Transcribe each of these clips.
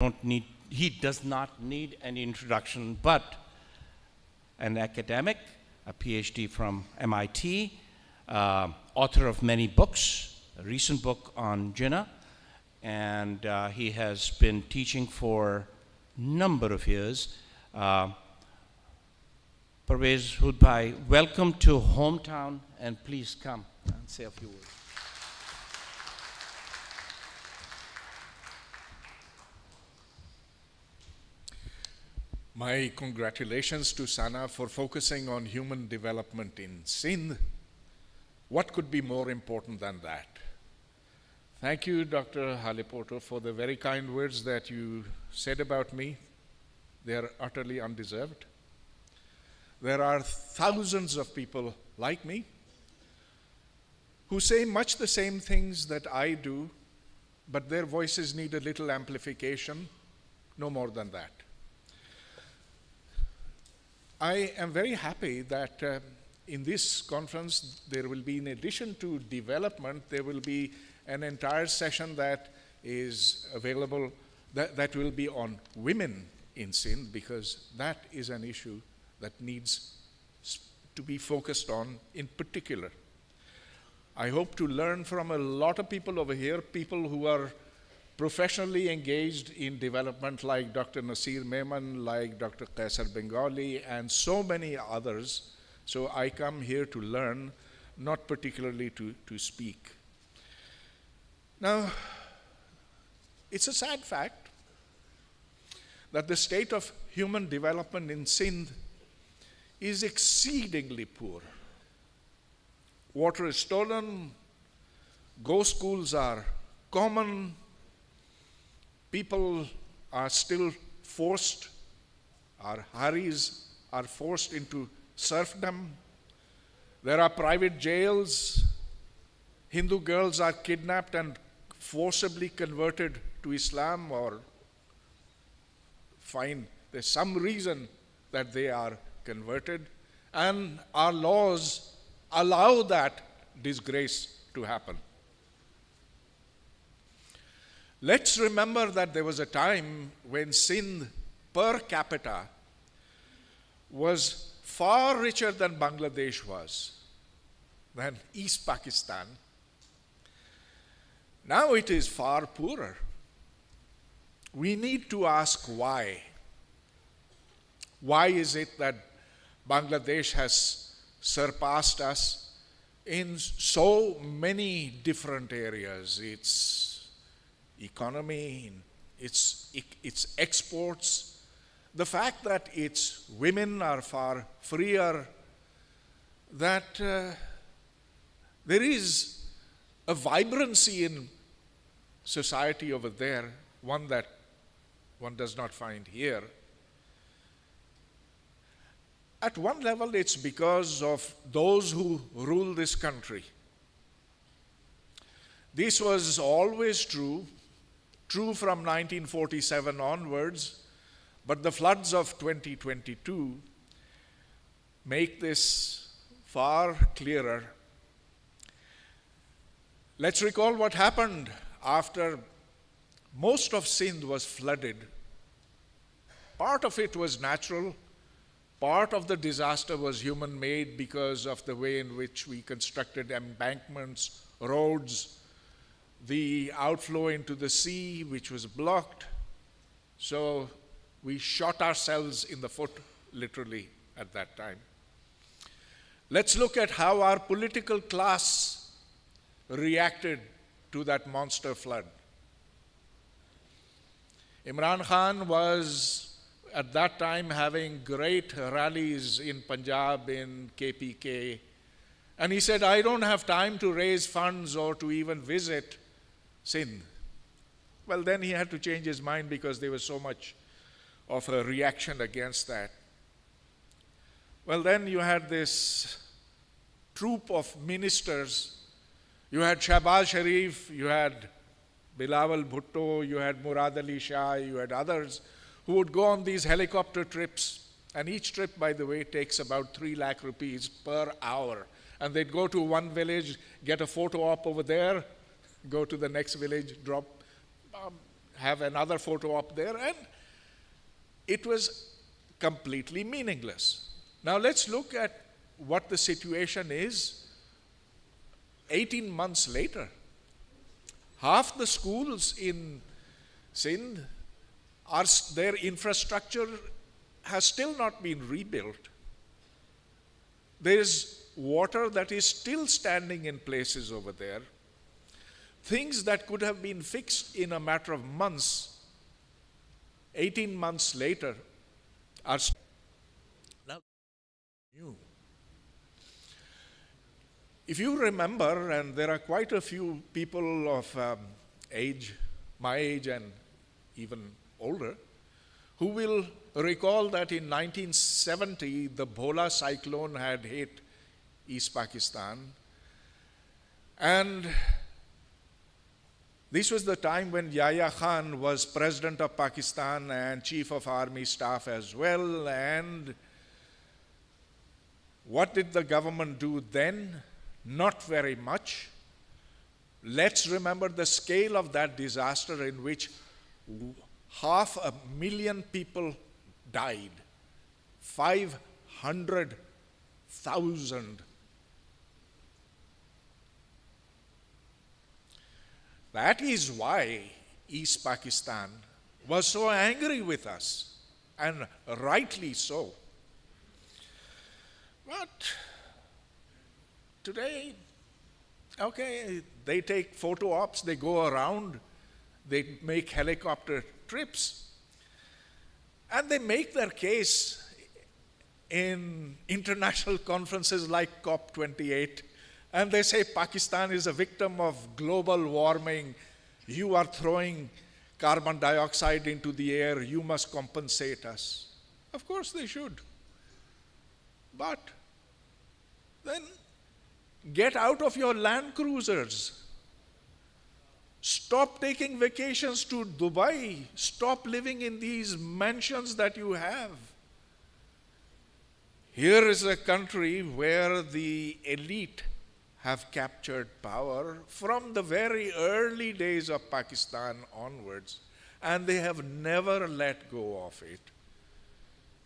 he does not need any introduction, but an academic, a PhD from MIT, author of many books, a recent book on Jinnah, and he has been teaching for a number of years. Parvez Hudbhai, welcome to hometown, and please come and say a few words. My congratulations to Sana for focusing on human development in Sindh. What could be more important than that? Thank you, Dr. Halipoto, for the very kind words that you said about me. They are utterly undeserved. There are thousands of people like me who say much the same things that I do, but their voices need a little amplification, no more than that. I am very happy that in this conference there will be, in addition to development, there will be an entire session that is available, that will be on women in Sindh, because that is an issue that needs to be focused on in particular. I hope to learn from a lot of people over here, people who are professionally engaged in development, like Dr. Nasir Mehman, like Dr. Qaisar Bengali, and so many others. So I come here to learn, not particularly to speak. Now, it's a sad fact that the state of human development in Sindh is exceedingly poor. Water is stolen, ghost schools are common, people are still forced, our haris are forced into serfdom. There are private jails. Hindu girls are kidnapped and forcibly converted to Islam, or find there's some reason that they are converted, and our laws allow that disgrace to happen. Let's remember that there was a time when Sindh per capita was far richer than Bangladesh was, than East Pakistan. Now it is far poorer. We need to ask why. Why is it that Bangladesh has surpassed us in so many different areas? Its economy, its exports, the fact that its women are far freer, that there is a vibrancy in society over there, one that one does not find here. At one level, it's because of those who rule this country. This was always true from 1947 onwards, but the floods of 2022 make this far clearer. Let's recall what happened after most of Sindh was flooded. Part of it was natural, part of the disaster was human-made because of the way in which we constructed embankments, roads, the outflow into the sea, which was blocked. So we shot ourselves in the foot, literally, at that time. Let's look at how our political class reacted to that monster flood. Imran Khan was, at that time, having great rallies in Punjab, in KPK, and he said, I don't have time to raise funds or to even visit Sindh. Well, then he had to change his mind because there was so much of a reaction against that. Well, then you had this troop of ministers. You had Shahbaz Sharif, you had Bilawal Bhutto, you had Murad Ali Shah, you had others who would go on these helicopter trips. And each trip, by the way, takes about 3 lakh rupees per hour. And they'd go to one village, get a photo op over there, go to the next village, drop have another photo up there, and it was completely meaningless. Now let's look at what the situation is 18 months later. Half the schools in Sindh, their infrastructure has still not been rebuilt. There is water that is still standing in places over there. Things that could have been fixed in a matter of months, 18 months later, are now new. If you remember, and there are quite a few people of age, my age and even older, who will recall that in 1970, the Bhola cyclone had hit East Pakistan. And this was the time when Yahya Khan was president of Pakistan and chief of army staff as well. And what did the government do then? Not very much. Let's remember the scale of that disaster in which 500,000 people died. 500,000. That is why East Pakistan was so angry with us, and rightly so. But today, okay, they take photo ops, they go around, they make helicopter trips, and they make their case in international conferences like COP28, and they say Pakistan is a victim of global warming. You are throwing carbon dioxide into the air. You must compensate us. Of course they should. But then get out of your Land Cruisers. Stop taking vacations to Dubai. Stop living in these mansions that you have. Here is a country where the elite have captured power from the very early days of Pakistan onwards, and they have never let go of it.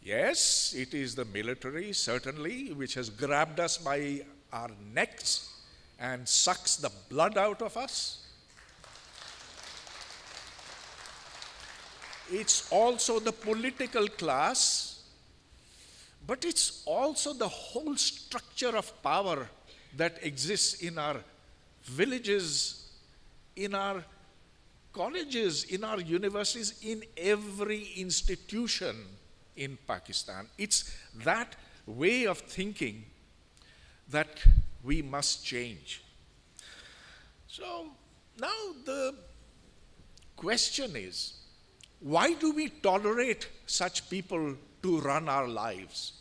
Yes, it is the military, certainly, which has grabbed us by our necks and sucks the blood out of us. It's also the political class, but it's also the whole structure of power that exists in our villages, in our colleges, in our universities, in every institution in Pakistan. It's that way of thinking that we must change. So now the question is, why do we tolerate such people to run our lives?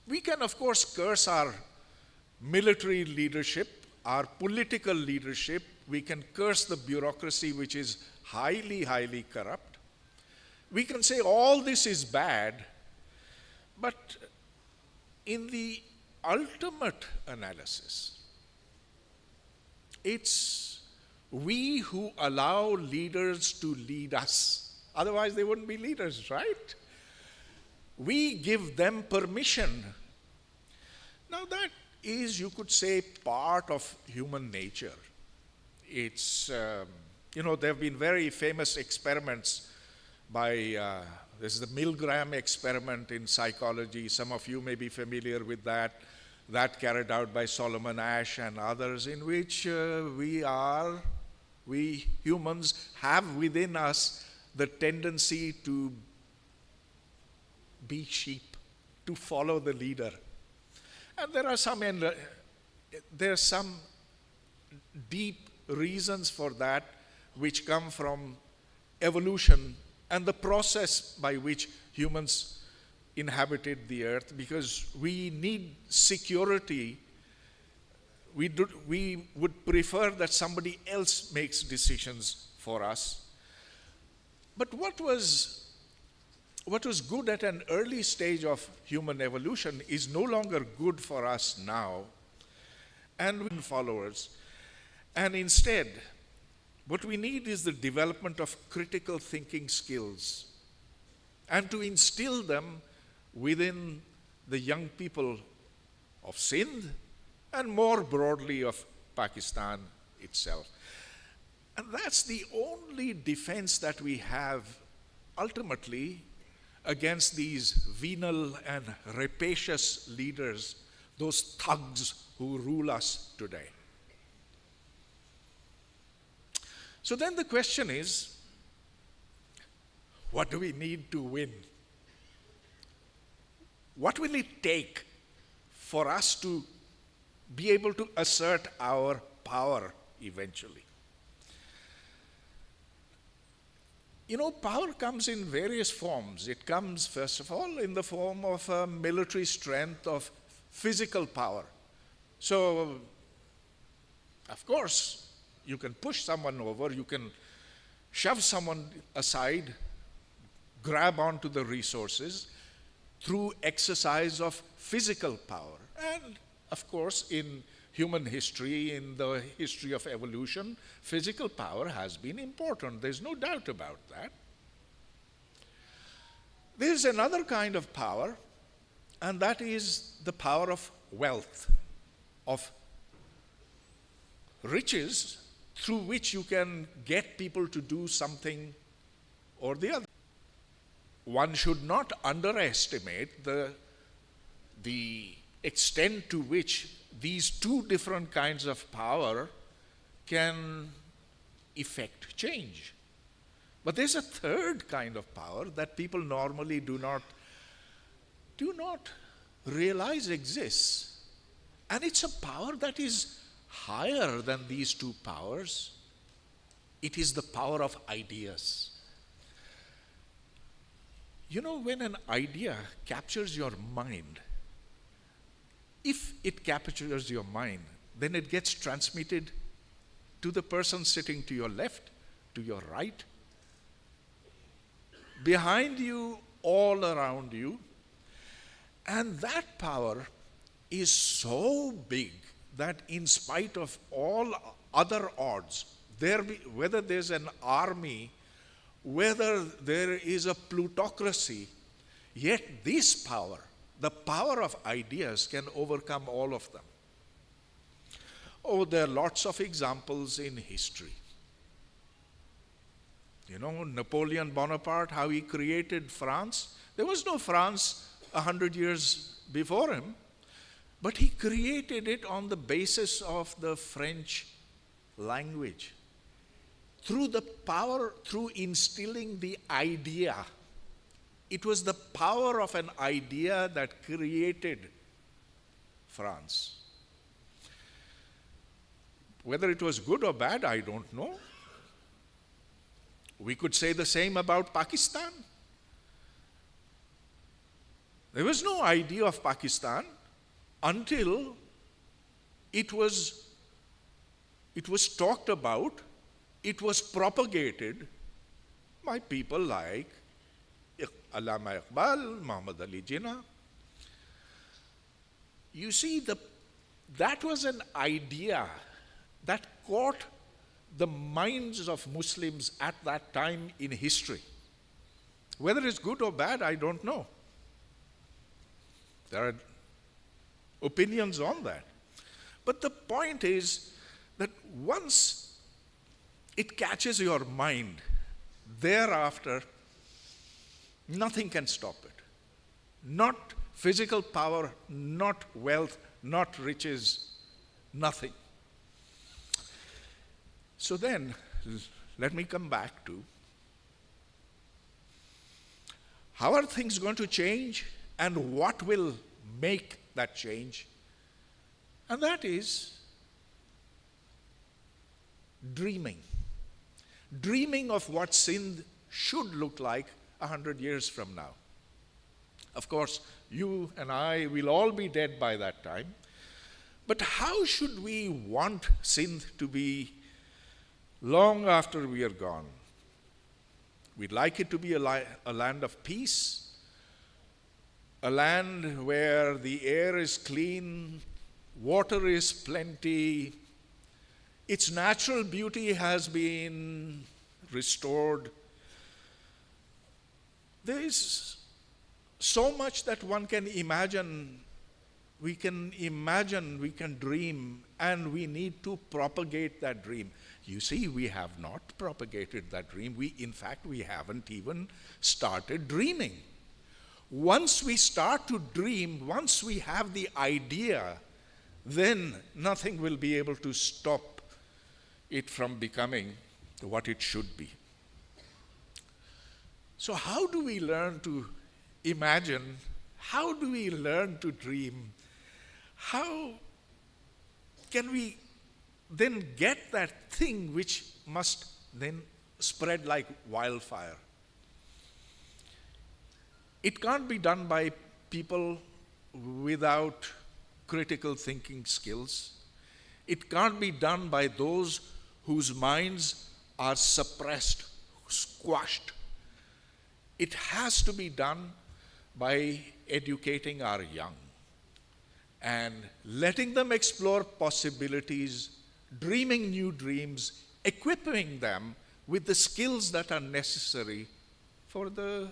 We can, of course, curse our military leadership, our political leadership. We can curse the bureaucracy, which is highly, highly corrupt. We can say all this is bad, but in the ultimate analysis, it's we who allow leaders to lead us. Otherwise, they wouldn't be leaders, right? We give them permission. Now that is, you could say, part of human nature. It's, there have been very famous experiments by, this is the Milgram experiment in psychology. Some of you may be familiar with that carried out by Solomon Asch and others, in which we humans have within us the tendency to be sheep, to follow the leader. And there are some deep reasons for that which come from evolution and the process by which humans inhabited the earth, because we need security. We would prefer that somebody else makes decisions for us. But what was good at an early stage of human evolution is no longer good for us now, and followers. And instead, What we need is the development of critical thinking skills and to instill them within the young people of Sindh and more broadly of Pakistan itself. And that's the only defense that we have ultimately against these venal and rapacious leaders, those thugs who rule us today. So then the question is, what do we need to win? What will it take for us to be able to assert our power eventually? You know, power comes in various forms. It comes, first of all, in the form of military strength, of physical power. So, of course, you can push someone over, you can shove someone aside, grab onto the resources through exercise of physical power. And, of course, in human history, in the history of evolution, physical power has been important. There's no doubt about that. There's another kind of power, and that is the power of wealth, of riches through which you can get people to do something or the other. One should not underestimate the extent to which these two different kinds of power can effect change. But there's a third kind of power that people normally do not realize exists. And it's a power that is higher than these two powers. It is the power of ideas. You know, when an idea captures your mind, if it captures your mind, then it gets transmitted to the person sitting to your left, to your right, behind you, all around you. And that power is so big that in spite of all other odds, whether there's an army, whether there is a plutocracy, yet this power, the power of ideas, can overcome all of them. Oh, there are lots of examples in history. You know, Napoleon Bonaparte, how he created France. There was no France 100 years before him, but he created it on the basis of the French language. Through the power, through instilling the idea. It was the power of an idea that created France. Whether it was good or bad, I don't know. We could say the same about Pakistan. There was no idea of Pakistan until it was talked about, it was propagated by people like Allama Iqbal, Muhammad Ali Jinnah. You see, that was an idea that caught the minds of Muslims at that time in history. Whether it's good or bad, I don't know. There are opinions on that. But the point is that once it catches your mind, thereafter, nothing can stop it. Not physical power, not wealth, not riches, nothing. So then, let me come back to how are things going to change and what will make that change? And that is dreaming. Dreaming of what Sindh should look like 100 years from now. Of course, you and I will all be dead by that time. But how should we want Sindh to be long after we are gone? We'd like it to be a land of peace, a land where the air is clean, water is plenty, Its natural beauty has been restored. There is so much that one can imagine. We can imagine, we can dream, and we need to propagate that dream. You see, we have not propagated that dream. In fact, we haven't even started dreaming. Once we start to dream, once we have the idea, then nothing will be able to stop it from becoming what it should be. So how do we learn to imagine? How do we learn to dream? How can we then get that thing which must then spread like wildfire? It can't be done by people without critical thinking skills. It can't be done by those whose minds are suppressed, squashed. It has to be done by educating our young and letting them explore possibilities, dreaming new dreams, equipping them with the skills that are necessary for the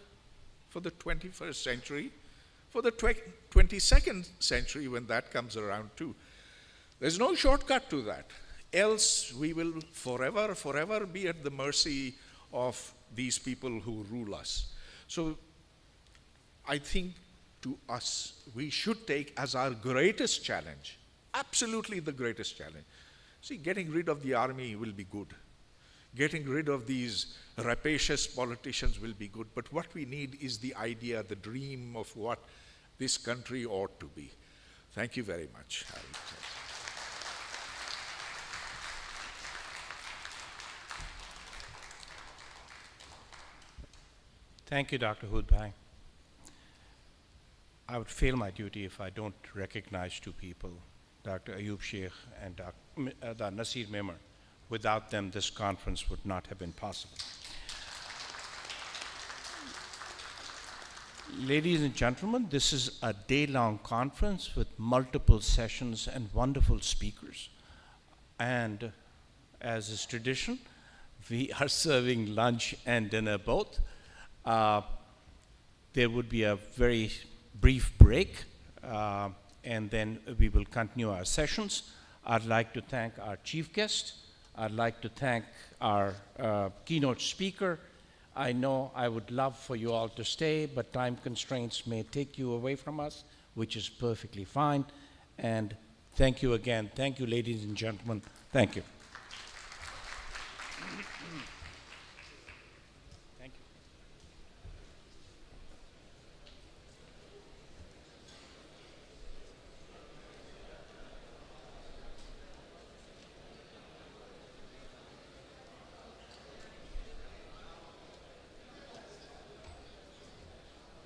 21st century, for the 22nd century when that comes around too. There's no shortcut to that. Else we will forever be at the mercy of these people who rule us. So I think to us, we should take as our greatest challenge, absolutely the greatest challenge. See, getting rid of the army will be good. Getting rid of these rapacious politicians will be good. But what we need is the idea, the dream of what this country ought to be. Thank you very much. Thank you, Dr. Hoodbhai. I would fail my duty if I don't recognize two people, Dr. Ayub Sheikh and Dr. Nasir Memar. Without them, this conference would not have been possible. Ladies and gentlemen, this is a day-long conference with multiple sessions and wonderful speakers. And as is tradition, we are serving lunch and dinner both. There would be a very brief break, and then we will continue our sessions. I'd like to thank our chief guest. I'd like to thank our keynote speaker. I know I would love for you all to stay, but time constraints may take you away from us, which is perfectly fine. And thank you again. Thank you, ladies and gentlemen. Thank you.